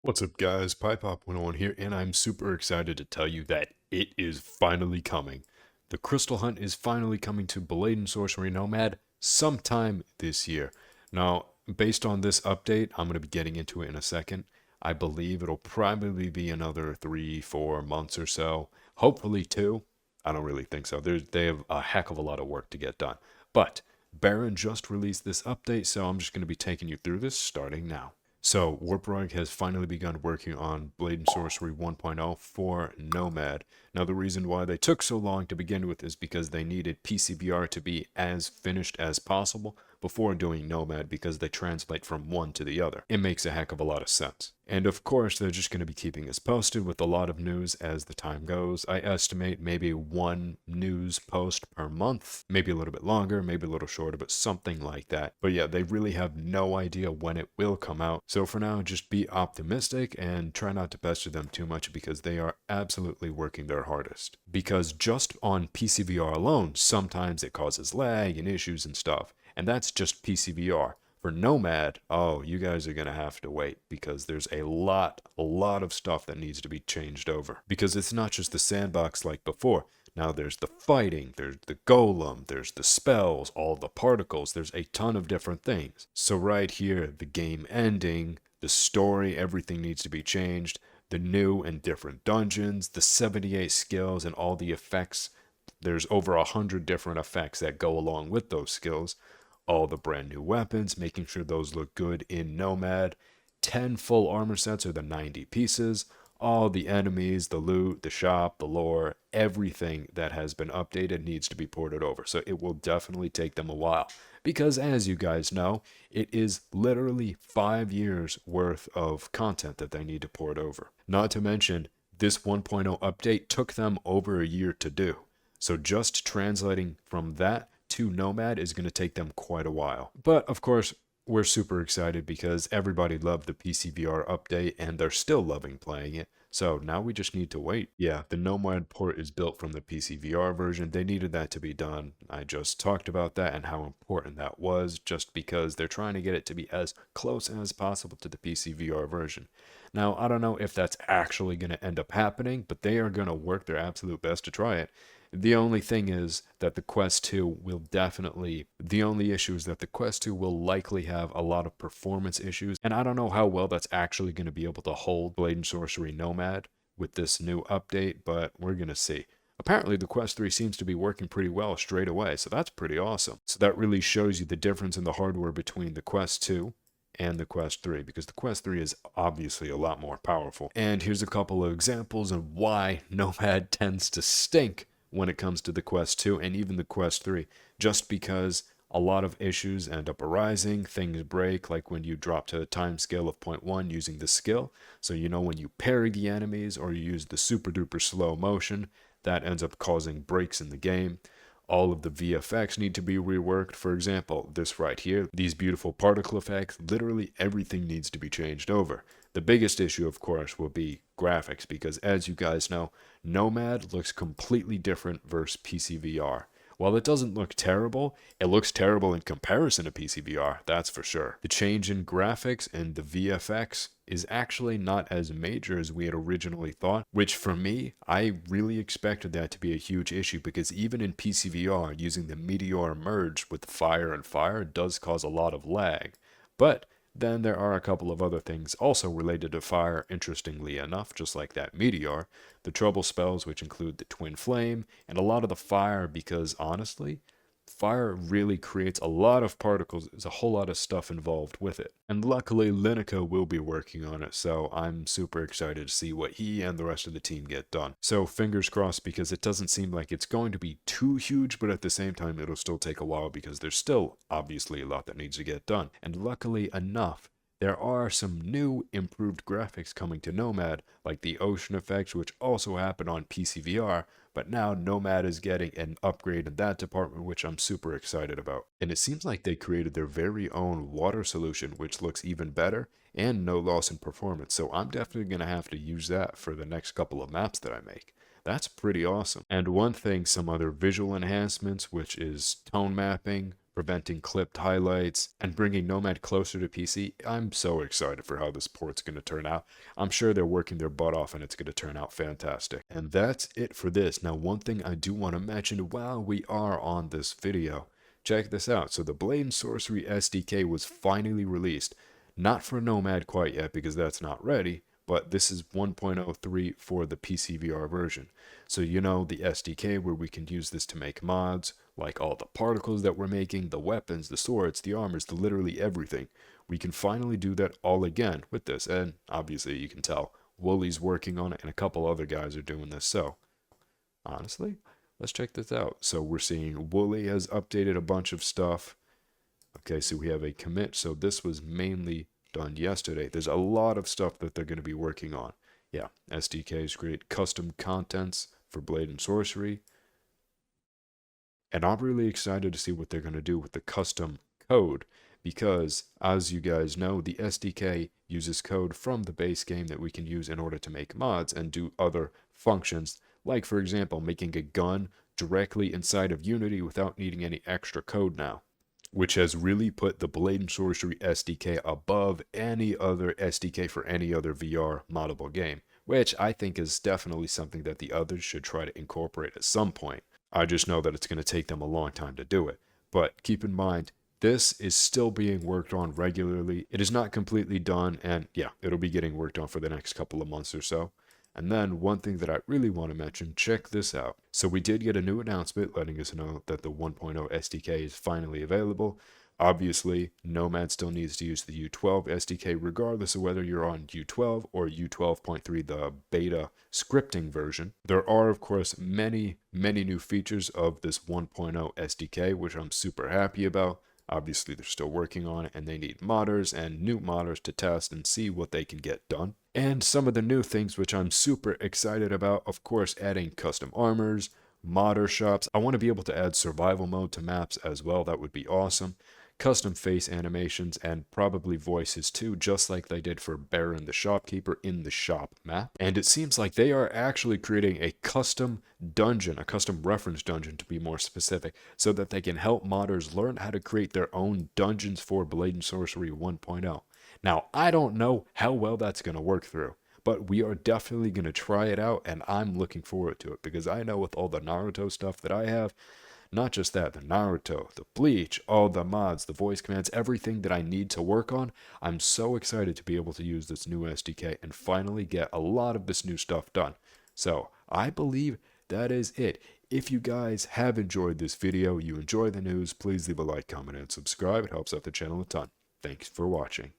What's up guys, PiePop101 here, and I'm super excited to tell you that it is finally coming. The Crystal Hunt is finally coming to Blade and Sorcery Nomad sometime this year. Now, based on this update, I'm going to be getting into it in a second. I believe it'll probably be another 3-4 months or so, hopefully 2. I don't really think so. They have a heck of a lot of work to get done. But Baron just released this update, so I'm just going to be taking you through this starting now. So, Warprog has finally begun working on Blade and Sorcery 1.0 for Nomad. Now, the reason why they took so long to begin with is because they needed PCVR to be as finished as possible before doing Nomad, because they translate from one to the other. It makes a heck of a lot of sense. And of course, they're just going to be keeping us posted with a lot of news as the time goes. I estimate maybe one news post per month, maybe a little bit longer, maybe a little shorter, but something like that. But yeah, they really have no idea when it will come out. So for now, just be optimistic and try not to pester them too much, because they are absolutely working their hardest. Because just on PCVR alone, sometimes it causes lag and issues and stuff. And that's just PCVR. For Nomad, oh, you guys are going to have to wait, because there's a lot of stuff that needs to be changed over. Because it's not just the sandbox like before. Now there's the fighting, there's the golem, there's the spells, all the particles, there's a ton of different things. So right here, the game ending, the story, everything needs to be changed. The new and different dungeons, the 78 skills and all the effects. There's over 100 different effects that go along with those skills. All the brand new weapons, making sure those look good in Nomad. 10 full armor sets, or the 90 pieces. All the enemies, the loot, the shop, the lore, everything that has been updated needs to be ported over. So it will definitely take them a while. Because as you guys know, it is literally 5 years worth of content that they need to port over. Not to mention, this 1.0 update took them over a year to do. So just translating from that to Nomad is going to take them quite a while. But of course, we're super excited because everybody loved the PCVR update and they're still loving playing it. So now we just need to wait. Yeah, the Nomad port is built from the PCVR version. They needed that to be done. I just talked about that and how important that was, just because they're trying to get it to be as close as possible to the PCVR version. Now, I don't know if that's actually going to end up happening, but they are going to work their absolute best to try it. The only thing is that the Quest 2 will definitely, the only issue is that the Quest 2 will likely have a lot of performance issues, and I don't know how well that's actually going to be able to hold Blade and Sorcery Nomad with this new update, but we're going to see. Apparently, the Quest 3 seems to be working pretty well straight away, so that's pretty awesome. So that really shows you the difference in the hardware between the Quest 2 and the Quest 3, because the Quest 3 is obviously a lot more powerful. And here's a couple of examples of why Nomad tends to stink when it comes to the Quest 2 and even the Quest 3, just because a lot of issues end up arising. Things break, like when you drop to a time scale of 0.1 using the skill. So when you parry the enemies or you use the super duper slow motion, that ends up causing breaks in the game. All of the VFX need to be reworked. For example, this right here, these beautiful particle effects, literally everything needs to be changed over. The biggest issue, of course, will be graphics, because as you guys know, Nomad looks completely different versus PCVR. While it doesn't look terrible, it looks terrible in comparison to PCVR, that's for sure. The change in graphics and the VFX is actually not as major as we had originally thought, which for me, I really expected that to be a huge issue, because even in PCVR, using the Meteor merge with fire and fire does cause a lot of lag. But then there are a couple of other things also related to fire, interestingly enough, just like that meteor. The trouble spells, which include the twin flame, and a lot of the fire, because honestly, fire really creates a lot of particles. There's a whole lot of stuff involved with it. And luckily, Lineca will be working on it, so I'm super excited to see what he and the rest of the team get done. So fingers crossed, because it doesn't seem like it's going to be too huge, but at the same time, it'll still take a while, because there's still obviously a lot that needs to get done. And luckily enough, there are some new improved graphics coming to Nomad, like the ocean effects, which also happen on PCVR, but now Nomad is getting an upgrade in that department, which I'm super excited about. And it seems like they created their very own water solution, which looks even better and no loss in performance. So I'm definitely going to have to use that for the next couple of maps that I make. That's pretty awesome. And one thing, some other visual enhancements, which is tone mapping, preventing clipped highlights, and bringing Nomad closer to PC. I'm so excited for how this port's going to turn out. I'm sure they're working their butt off and it's going to turn out fantastic. And that's it for this. Now, one thing I do want to mention while we are on this video, check this out. So the Blade and Sorcery SDK was finally released. Not for Nomad quite yet because that's not ready, but this is 1.03 for the PC VR version. So you know the SDK where we can use this to make mods, like all the particles that we're making, the weapons, the swords, the armors, the literally everything. We can finally do that all again with this, and obviously you can tell Wooly's working on it and a couple other guys are doing this. So honestly, let's check this out. So we're seeing Wooly has updated a bunch of stuff. Okay, so we have a commit. So this was mainly done yesterday. There's a lot of stuff that they're going to be working on. Yeah, SDKs create custom contents for Blade and Sorcery. And I'm really excited to see what they're going to do with the custom code because, as you guys know, the SDK uses code from the base game that we can use in order to make mods and do other functions, like, for example, making a gun directly inside of Unity without needing any extra code now, which has really put the Blade and Sorcery SDK above any other SDK for any other VR moddable game, which I think is definitely something that the others should try to incorporate at some point. I just know that it's going to take them a long time to do it. But keep in mind, this is still being worked on regularly. It is not completely done, and yeah, it'll be getting worked on for the next couple of months or so. And then one thing that I really want to mention, check this out. So we did get a new announcement letting us know that the 1.0 SDK is finally available. Obviously, Nomad still needs to use the U12 SDK regardless of whether you're on U12 or U12.3, the beta scripting version. There are, of course, many new features of this 1.0 SDK, which I'm super happy about. Obviously, they're still working on it, and they need modders and new modders to test and see what they can get done. And some of the new things which I'm super excited about, of course, adding custom armors, modder shops. I want to be able to add survival mode to maps as well. That would be awesome. Custom face animations and probably voices too, just like they did for Baron the Shopkeeper in the shop map. And it seems like they are actually creating a custom dungeon, a custom reference dungeon to be more specific, so that they can help modders learn how to create their own dungeons for Blade and Sorcery 1.0. Now, I don't know how well that's going to work through, but we are definitely going to try it out, and I'm looking forward to it because I know with all the Naruto stuff that I have, not just that, the Naruto, the Bleach, all the mods, the voice commands, everything that I need to work on, I'm so excited to be able to use this new SDK and finally get a lot of this new stuff done. So, I believe that is it. If you guys have enjoyed this video, you enjoy the news, please leave a like, comment, and subscribe. It helps out the channel a ton. Thanks for watching.